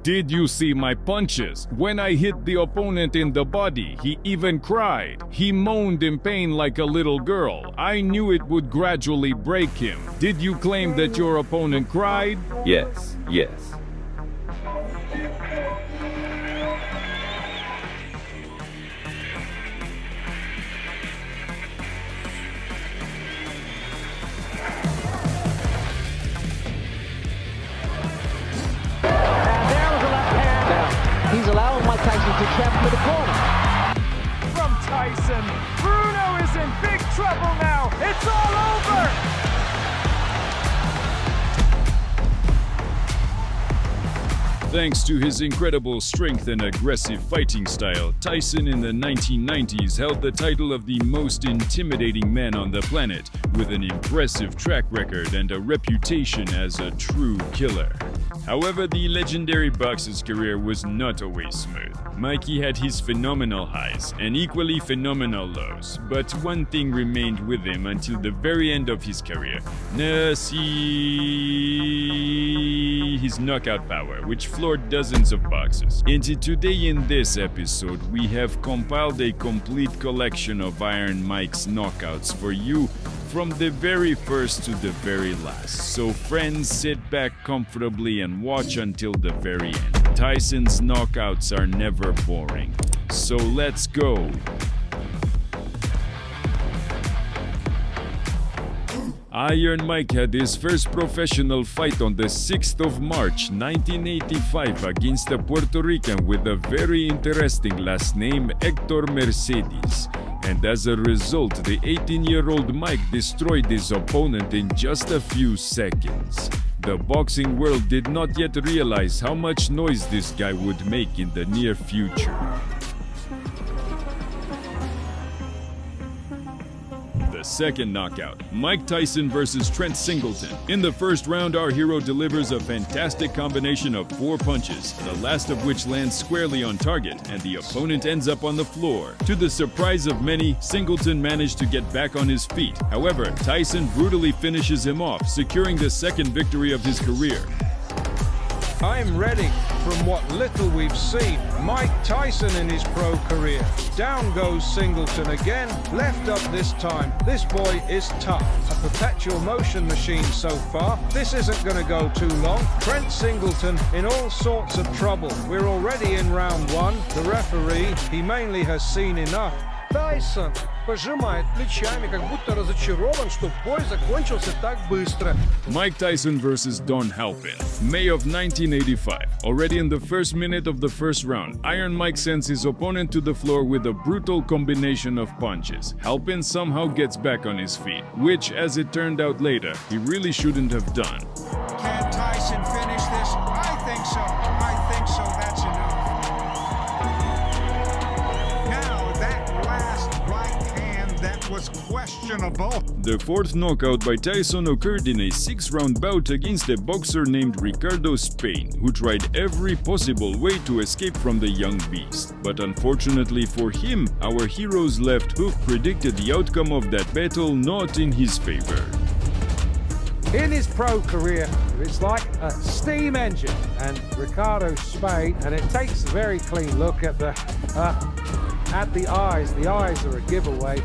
Did you see my punches? When I hit the opponent in the body, he even cried. He moaned in pain like a little girl. I knew it would gradually break him. Did you claim that your opponent cried? Yes, yes. He's allowing Mike Tyson to trap him to the corner. From Tyson, Bruno is in big trouble now. It's all over. Thanks to his incredible strength and aggressive fighting style, Tyson in the 1990s held the title of the most intimidating man on the planet, with an impressive track record and a reputation as a true killer. However, the legendary boxer's career was not always smooth. Mikey had his phenomenal highs and equally phenomenal lows, but one thing remained with him until the very end of his career. His knockout power, which floored dozens of boxers. And today in this episode, we have compiled a complete collection of Iron Mike's knockouts for you, from the very first to the very last. So friends, sit back comfortably and watch until the very end. Tyson's knockouts are never boring. So let's go! Iron Mike had his first professional fight on the 6th of March 1985 against a Puerto Rican with a very interesting last name, Hector Mercedes. And as a result, the 18-year-old Mike destroyed his opponent in just a few seconds. The boxing world did not yet realize how much noise this guy would make in the near future. The second knockout, Mike Tyson versus Trent Singleton. In the first round, our hero delivers a fantastic combination of 4 punches, the last of which lands squarely on target, and the opponent ends up on the floor. To the surprise of many, Singleton managed to get back on his feet. However, Tyson brutally finishes him off, securing the second victory of his career. I'm ready. From what little we've seen, Mike Tyson in his pro career. Down goes Singleton again, left up this time. This boy is tough. A perpetual motion machine so far. This isn't going to go too long. Trent Singleton in all sorts of trouble. We're already in round 1. The referee, he mainly has seen enough. Tyson пожимает плечами, как будто разочарован, что бой закончился так быстро. Mike Tyson versus Don Halpin. May of 1985. Already in the first minute of the first round, Iron Mike sends his opponent to the floor with a brutal combination of punches. Halpin somehow gets back on his feet, which, as it turned out later, he really shouldn't have done. Can Tyson finish this? I think so. I think so. That's enough. Was questionable. The fourth knockout by Tyson occurred in a 6-round bout against a boxer named Ricardo Spain, who tried every possible way to escape from the young beast. But unfortunately for him, our hero's left hook predicted the outcome of that battle not in his favor. In his pro career, it's like a steam engine, and Ricardo Spain, and it takes a very clean look at the eyes. The eyes are a giveaway.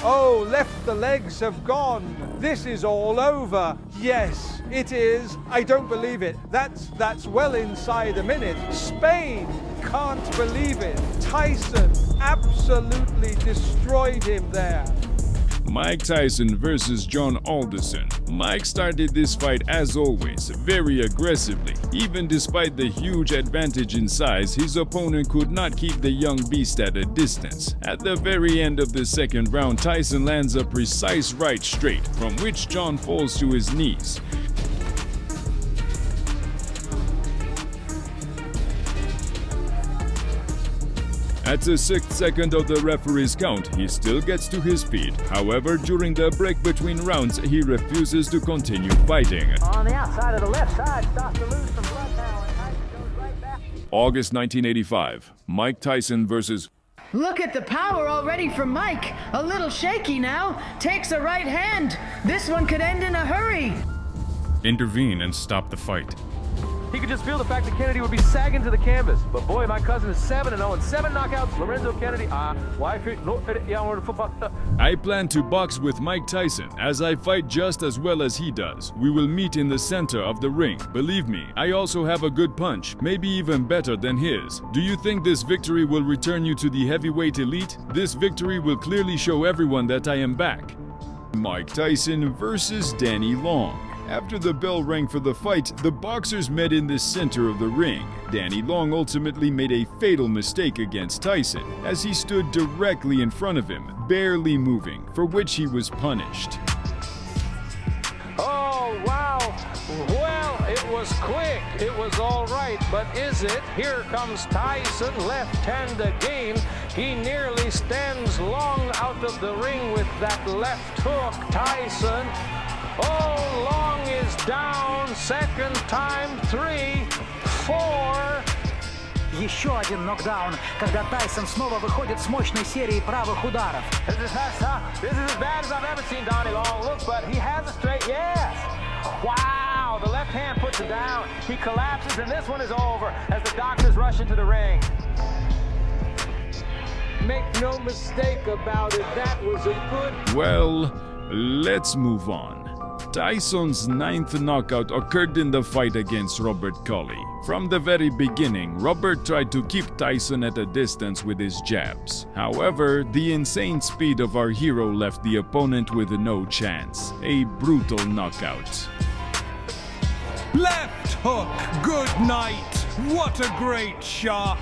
Oh, left the legs have gone. This is all over. Yes, it is. I don't believe it. That's well inside a minute. Spain can't believe it. Tyson absolutely destroyed him there. Mike Tyson versus John Alderson. Mike started this fight as always, very aggressively. Even despite the huge advantage in size, his opponent could not keep the young beast at a distance. At the very end of the second round, Tyson lands a precise right straight, from which John falls to his knees. At the 6th second of the referee's count, he still gets to his feet. However, during the break between rounds, he refuses to continue fighting. On the outside of the left side, starts to lose some blood now, and Tyson goes right back. August 1985. Mike Tyson versus... Look at the power already from Mike. A little shaky now. Takes a right hand. This one could end in a hurry. Intervene and stop the fight. He could just feel the fact that Kennedy would be sagging to the canvas. But boy, my cousin is 7-0 and 7 knockouts. Lorenzo Kennedy, I plan to box with Mike Tyson, as I fight just as well as he does. We will meet in the center of the ring. Believe me, I also have a good punch, maybe even better than his. Do you think this victory will return you to the heavyweight elite? This victory will clearly show everyone that I am back. Mike Tyson versus Danny Long. After the bell rang for the fight, the boxers met in the center of the ring. Danny Long ultimately made a fatal mistake against Tyson, as he stood directly in front of him, barely moving, for which he was punished. Oh, wow. Well, it was quick. It was all right, but is it? Here comes Tyson, left hand again. He nearly stands Long out of the ring with that left hook. Tyson. Oh, Long is down. Second time, 3, 4. Еще один нокдаун, когда Тайсон снова выходит с мощной серией правых ударов. This is as bad as I've ever seen Donnie Long look, but he has a straight, yes. Wow, the left hand puts it down. He collapses, and this one is over as the doctors rush into the ring. Make no mistake about it, that was a good... Well, let's move on. Tyson's 9th knockout occurred in the fight against Robert Colley. From the very beginning, Robert tried to keep Tyson at a distance with his jabs. However, the insane speed of our hero left the opponent with no chance. A brutal knockout. Left hook, good night. What a great shot.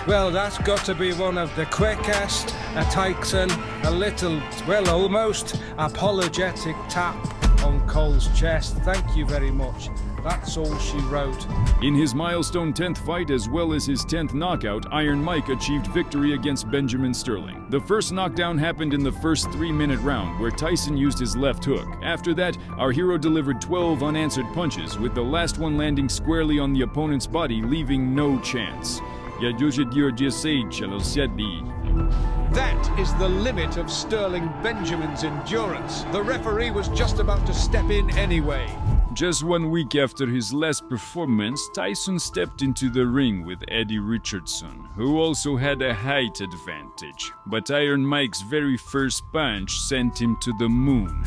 Well, that's got to be one of the quickest. Tyson, a little, well, almost apologetic tap on Cole's chest. Thank you very much. That's all she wrote. In his milestone 10th fight as well as his 10th knockout, Iron Mike achieved victory against Benjamin Sterling. The first knockdown happened in the first 3-minute round, where Tyson used his left hook. After that, our hero delivered 12 unanswered punches, with the last one landing squarely on the opponent's body, leaving no chance. That is the limit of Sterling Benjamin's endurance. The referee was just about to step in anyway. Just 1 week after his last performance, Tyson stepped into the ring with Eddie Richardson, who also had a height advantage. But Iron Mike's very first punch sent him to the moon.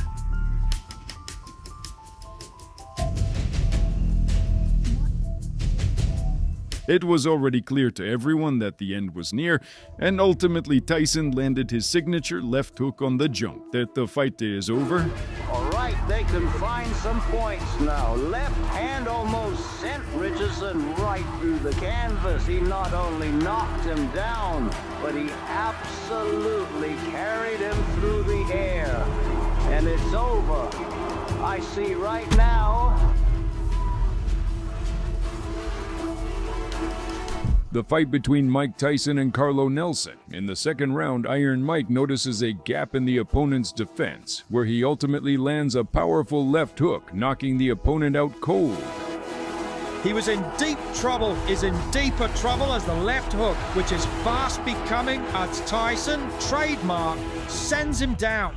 It was already clear to everyone that the end was near, and ultimately Tyson landed his signature left hook on the jump. That the fight is over. All right, they can find some points now. Left hand almost sent Richardson right through the canvas. He not only knocked him down, but he absolutely carried him through the air. And it's over. I see right now. The fight between Mike Tyson and Carlo Nelson. In the second round, Iron Mike notices a gap in the opponent's defense, where he ultimately lands a powerful left hook, knocking the opponent out cold. He was in deep trouble, is in deeper trouble as the left hook, which is fast becoming a Tyson trademark, sends him down.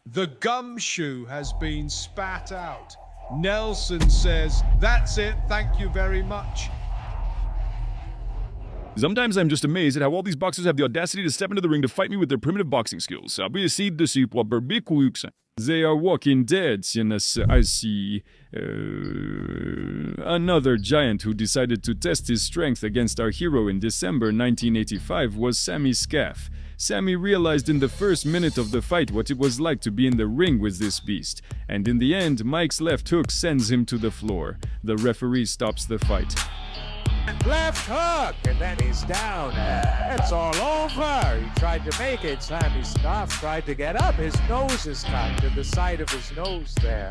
The gumshoe has been spat out. Nelson says, "That's it, thank you very much." Sometimes I'm just amazed at how all these boxers have the audacity to step into the ring to fight me with their primitive boxing skills. They are walking dead, I see. Another giant who decided to test his strength against our hero in December 1985 was Sammy Scaff. Sammy realized in the first minute of the fight what it was like to be in the ring with this beast, and in the end, Mike's left hook sends him to the floor. The referee stops the fight. Left hook, and then he's down. It's all over. He tried to make it. Sammy Scaff tried to get up. His nose is cut to the side of his nose there.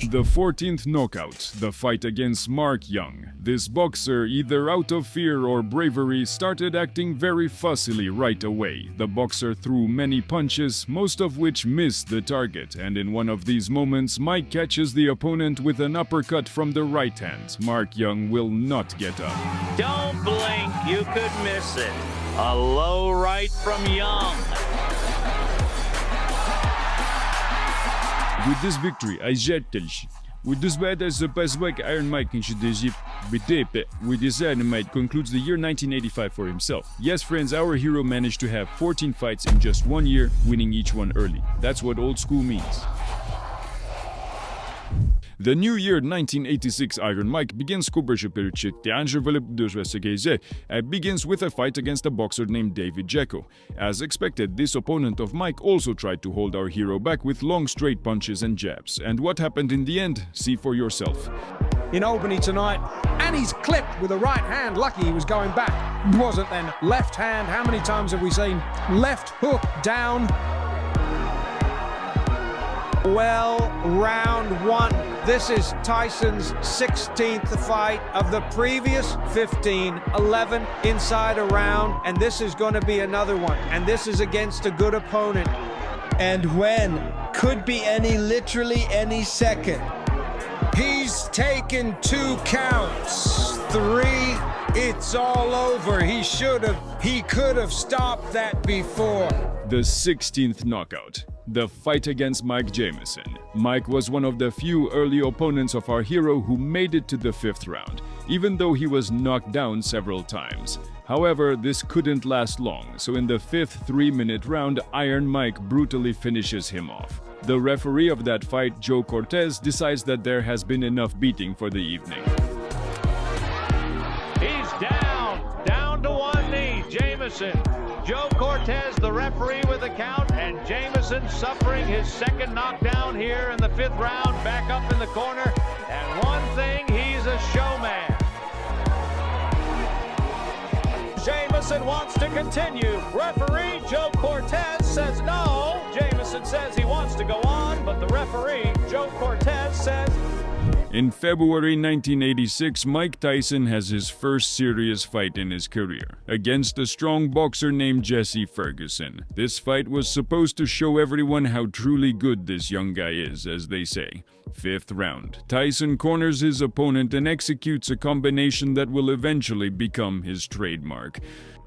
The 14th knockout, the fight against Mark Young. This boxer, either out of fear or bravery, started acting very fussily right away. The boxer threw many punches, most of which missed the target, and in one of these moments, Mike catches the opponent with an uppercut from the right hand. Mark Young will not get up. Don't blink, you could miss it. A low right from Young. With this victory, I жетелш. With this battle, the Pazwak Iron Mike in Shidejip Bitepe with his Dynamite concludes the year 1985 for himself. Yes, friends, our hero managed to have 14 fights in just 1 year, winning each one early. That's what old school means. The new year 1986 Iron Mike begins begins with a fight against a boxer named David Jacko. As expected, this opponent of Mike also tried to hold our hero back with long straight punches and jabs. And what happened in the end? See for yourself. In Albany tonight, and he's clipped with a right hand. Lucky he was going back. Wasn't then. Left hand, how many times have we seen? Left hook down. Well, round one. This is Tyson's 16th fight of the previous 15, 11 inside a round, and this is going to be another one. And this is against a good opponent. And when? Could be literally any second. He's taken 2 counts. 3, it's all over. He could have stopped that before. The 16th knockout. The fight against Mike Jamison. Mike was one of the few early opponents of our hero who made it to the 5th round, even though he was knocked down several times. However, this couldn't last long, so in the 5th 3-minute round, Iron Mike brutally finishes him off. The referee of that fight, Joe Cortez, decides that there has been enough beating for the evening. He's down to one knee, Jamison. Joe Cortez, the referee, with a count, and Jamison suffering his second knockdown here in the 5th round, back up in the corner. And one thing, he's a showman. Jamison wants to continue. Referee Joe Cortez says no. Jamison says he wants to go on, but the referee, Joe Cortez, says... In February 1986, Mike Tyson has his first serious fight in his career, against a strong boxer named Jesse Ferguson. This fight was supposed to show everyone how truly good this young guy is, as they say. 5th round. Tyson corners his opponent and executes a combination that will eventually become his trademark.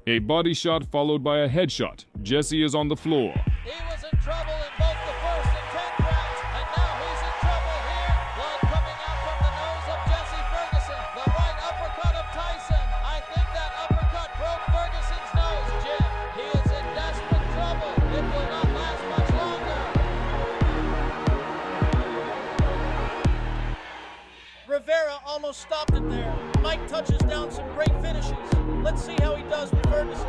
A body shot followed by a headshot. Jesse is on the floor. He was in trouble in both the 1st and 10th rounds, and now he's in trouble here. Blood coming out from the nose of Jesse Ferguson. The right uppercut of Tyson. I think that uppercut broke Ferguson's nose, Jim. He is in desperate trouble. It will not last much longer. Rivera almost stopped it there. Mike touches down some great finishes. Let's see how he does with Ferguson.